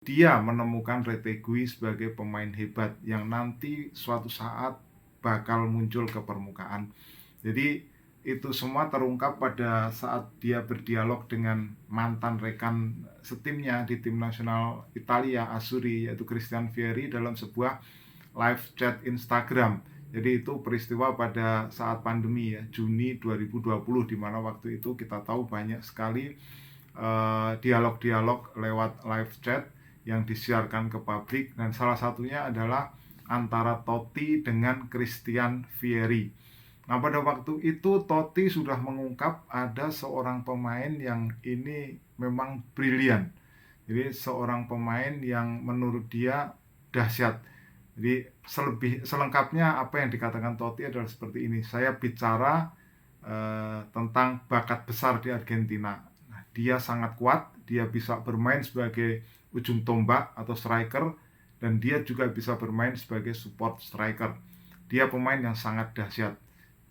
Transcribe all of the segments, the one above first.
Dia menemukan Retegui sebagai pemain hebat yang nanti suatu saat bakal muncul ke permukaan. Jadi itu semua terungkap pada saat dia berdialog dengan mantan rekan setimnya di tim nasional Italia Azzurri, yaitu Christian Vieri, dalam sebuah live chat Instagram. Jadi itu peristiwa pada saat pandemi ya, Juni 2020, di mana waktu itu kita tahu banyak sekali dialog-dialog lewat live chat yang disiarkan ke publik, dan salah satunya adalah antara Totti dengan Christian Vieri. Nah, pada waktu itu Totti sudah mengungkap ada seorang pemain yang ini memang brilian. Jadi seorang pemain yang menurut dia dahsyat. Jadi selengkapnya apa yang dikatakan Totti adalah seperti ini. Saya bicara tentang bakat besar di Argentina. Nah, dia sangat kuat, dia bisa bermain sebagai ujung tombak atau striker, dan dia juga bisa bermain sebagai support striker. Dia pemain yang sangat dahsyat.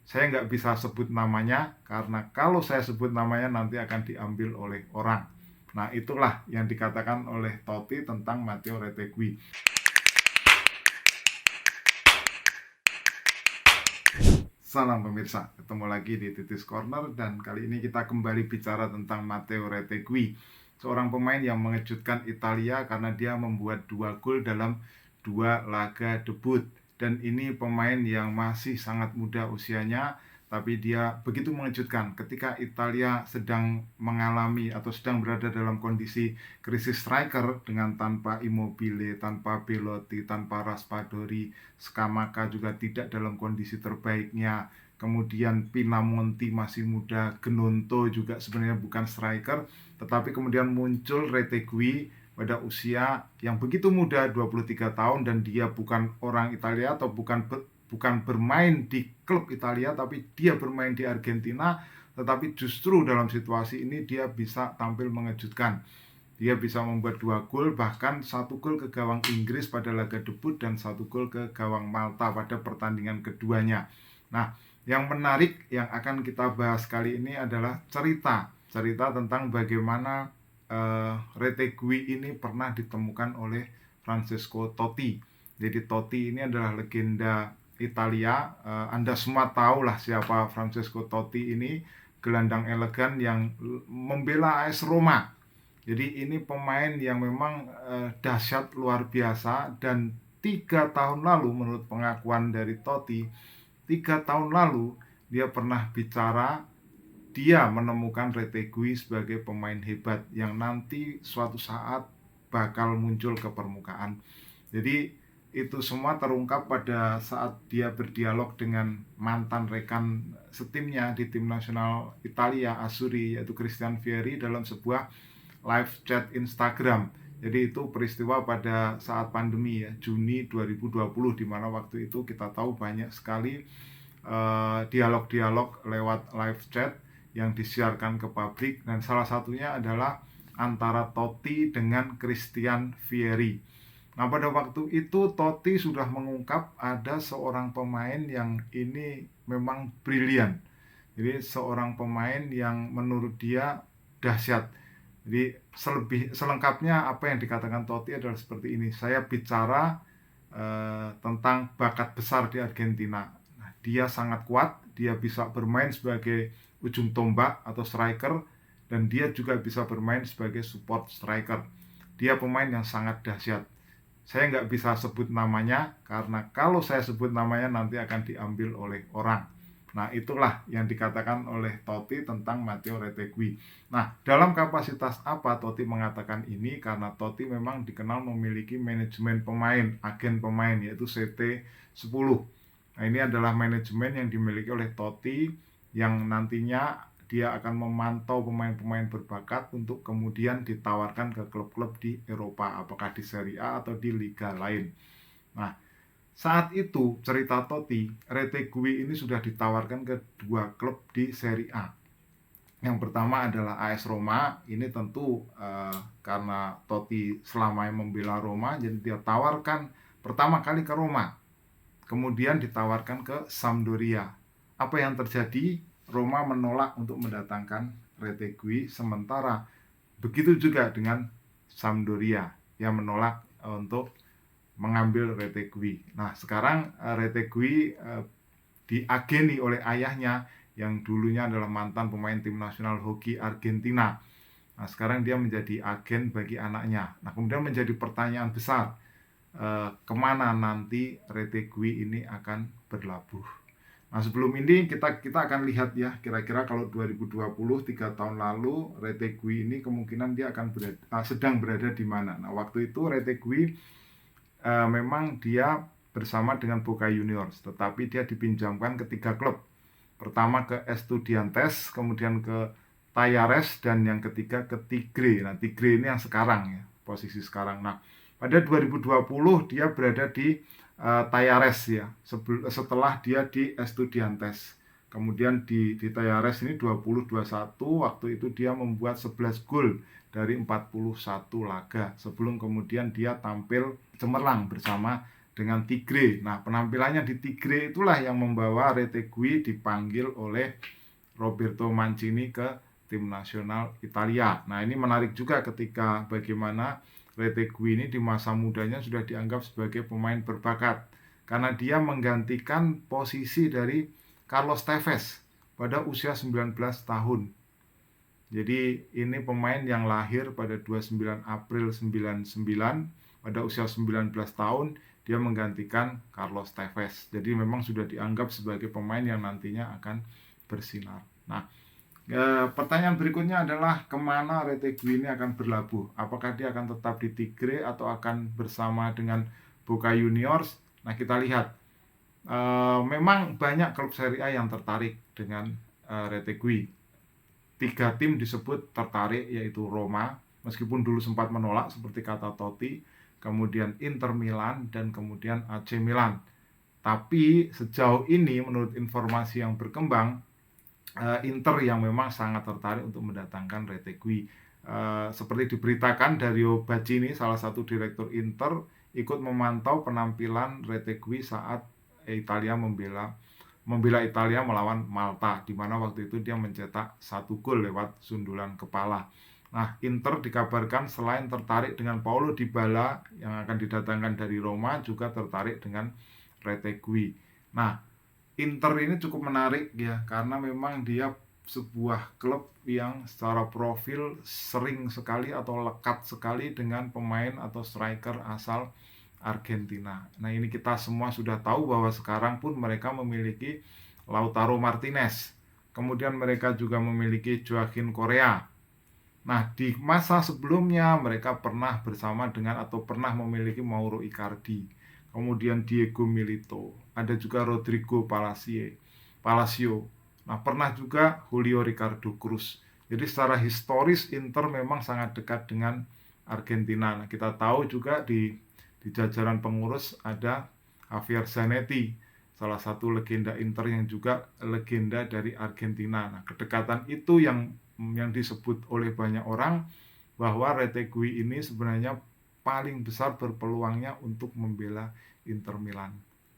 Saya nggak bisa sebut namanya, karena kalau saya sebut namanya nanti akan diambil oleh orang. Nah, itulah yang dikatakan oleh Totti tentang Matteo Retegui. Salam pemirsa, ketemu lagi di Titis Corner, dan kali ini kita kembali bicara tentang Matteo Retegui, seorang pemain yang mengejutkan Italia karena dia membuat 2 gol dalam 2 laga debut. Dan ini pemain yang masih sangat muda usianya, tapi dia begitu mengejutkan ketika Italia sedang mengalami atau sedang berada dalam kondisi krisis striker dengan tanpa Immobile, tanpa Belotti, tanpa Raspadori, Scamacca juga tidak dalam kondisi terbaiknya. Kemudian Pinamonti masih muda, Gnonto juga sebenarnya bukan striker, tetapi kemudian muncul Retegui pada usia yang begitu muda, 23 tahun, dan dia bukan orang Italia atau bukan bermain di klub Italia, tapi dia bermain di Argentina. Tetapi justru dalam situasi ini dia bisa tampil mengejutkan. Dia bisa membuat 2 gol, bahkan 1 gol ke gawang Inggris pada laga debut dan 1 gol ke gawang Malta pada pertandingan keduanya. Nah, yang menarik yang akan kita bahas kali ini adalah cerita tentang bagaimana Retegui ini pernah ditemukan oleh Francesco Totti. Jadi Totti ini adalah legenda Italia. Anda semua tahu lah siapa Francesco Totti ini, gelandang elegan yang membela AS Roma. Jadi ini pemain yang memang dahsyat luar biasa, dan 3 tahun lalu menurut pengakuan dari Totti, 3 tahun lalu dia pernah bicara dia menemukan Retegui sebagai pemain hebat yang nanti suatu saat bakal muncul ke permukaan. Jadi itu semua terungkap pada saat dia berdialog dengan mantan rekan setimnya di tim nasional Italia Azzurri, yaitu Christian Vieri, dalam sebuah live chat Instagram. Jadi itu peristiwa pada saat pandemi ya, Juni 2020, di mana waktu itu kita tahu banyak sekali dialog-dialog lewat live chat yang disiarkan ke publik, dan salah satunya adalah antara Totti dengan Christian Vieri. Nah, pada waktu itu Totti sudah mengungkap ada seorang pemain yang ini memang brilian. Jadi seorang pemain yang menurut dia dahsyat. Jadi selengkapnya apa yang dikatakan Totti adalah seperti ini. Saya bicara tentang bakat besar di Argentina. Nah, dia sangat kuat, dia bisa bermain sebagai ujung tombak atau striker, dan dia juga bisa bermain sebagai support striker. Dia pemain yang sangat dahsyat. Saya nggak bisa sebut namanya, karena kalau saya sebut namanya nanti akan diambil oleh orang. Nah, itulah yang dikatakan oleh Totti tentang Matteo Retegui. Nah, dalam kapasitas apa Totti mengatakan ini? Karena Totti memang dikenal memiliki manajemen pemain, agen pemain, yaitu CT10. Nah, ini adalah manajemen yang dimiliki oleh Totti, yang nantinya dia akan memantau pemain-pemain berbakat untuk kemudian ditawarkan ke klub-klub di Eropa, apakah di Serie A atau di liga lain. Nah, saat itu cerita Totti, Retegui ini sudah ditawarkan ke 2 klub di Serie A. Yang pertama adalah AS Roma. Ini tentu karena Totti selamanya membela Roma, jadi dia tawarkan pertama kali ke Roma, kemudian ditawarkan ke Sampdoria. Apa yang terjadi? Roma menolak untuk mendatangkan Retegui, sementara begitu juga dengan Sampdoria. yang menolak untuk mengambil Retegui. Nah, sekarang Retegui diageni oleh ayahnya yang dulunya adalah mantan pemain tim nasional hoki Argentina. Nah, sekarang dia menjadi agen bagi anaknya. Nah, kemudian menjadi pertanyaan besar, kemana nanti Retegui ini akan berlabuh. Nah, sebelum ini kita akan lihat ya, kira-kira kalau 2020, 3 tahun lalu, Retegui ini kemungkinan dia akan sedang berada di mana. Nah, waktu itu Retegui memang dia bersama dengan Boca Juniors, tetapi dia dipinjamkan ke 3 klub. Pertama ke Estudiantes, kemudian ke Talleres, dan yang ketiga ke Tigre. Nah, Tigre ini yang sekarang ya, posisi sekarang. Nah, pada 2020 dia berada di Talleres ya, setelah dia di Estudiantes. Kemudian di Talleres ini 2021, waktu itu dia membuat 11 gol dari 41 laga sebelum kemudian dia tampil cemerlang bersama dengan Tigre. Nah, penampilannya di Tigre itulah yang membawa Retegui dipanggil oleh Roberto Mancini ke tim nasional Italia. Nah, ini menarik juga ketika bagaimana Retegui ini di masa mudanya sudah dianggap sebagai pemain berbakat karena dia menggantikan posisi dari Carlos Tevez pada usia 19 tahun. Jadi ini pemain yang lahir pada 29 April 99, pada usia 19 tahun dia menggantikan Carlos Tevez. Jadi memang sudah dianggap sebagai pemain yang nantinya akan bersinar. Nah, pertanyaan berikutnya adalah kemana Retegui ini akan berlabuh? Apakah dia akan tetap di Tigre atau akan bersama dengan Boca Juniors? Nah, kita lihat. Memang banyak klub Serie A yang tertarik dengan Retegui. 3 tim disebut tertarik, yaitu Roma, meskipun dulu sempat menolak seperti kata Totti, kemudian Inter Milan, dan kemudian AC Milan. Tapi sejauh ini menurut informasi yang berkembang, Inter yang memang sangat tertarik untuk mendatangkan Retegui. Seperti diberitakan, Dario Baccini, salah satu direktur Inter, ikut memantau penampilan Retegui saat Italia membela Italia melawan Malta, di mana waktu itu dia mencetak 1 gol lewat sundulan kepala. Nah, Inter dikabarkan selain tertarik dengan Paulo Dybala yang akan didatangkan dari Roma, juga tertarik dengan Retegui. Nah, Inter ini cukup menarik ya, karena memang dia sebuah klub yang secara profil sering sekali atau lekat sekali dengan pemain atau striker asal Argentina. Nah, ini kita semua sudah tahu bahwa sekarang pun mereka memiliki Lautaro Martinez. Kemudian mereka juga memiliki Joaquin Correa. Nah, di masa sebelumnya mereka pernah bersama dengan atau pernah memiliki Mauro Icardi, kemudian Diego Milito, ada juga Rodrigo Palacio. Nah, pernah juga Julio Ricardo Cruz. Jadi secara historis Inter memang sangat dekat dengan Argentina. Nah, kita tahu juga di jajaran pengurus ada Javier Zanetti, salah satu legenda Inter yang juga legenda dari Argentina. Nah, kedekatan itu yang disebut oleh banyak orang bahwa Retegui ini sebenarnya paling besar berpeluangnya untuk membela Inter Milan.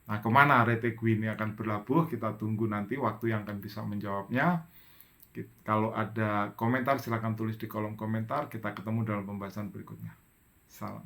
Nah, kemana Retegui ini akan berlabuh? Kita tunggu nanti waktu yang akan bisa menjawabnya. Kalau ada komentar silakan tulis di kolom komentar. Kita ketemu dalam pembahasan berikutnya. Salam.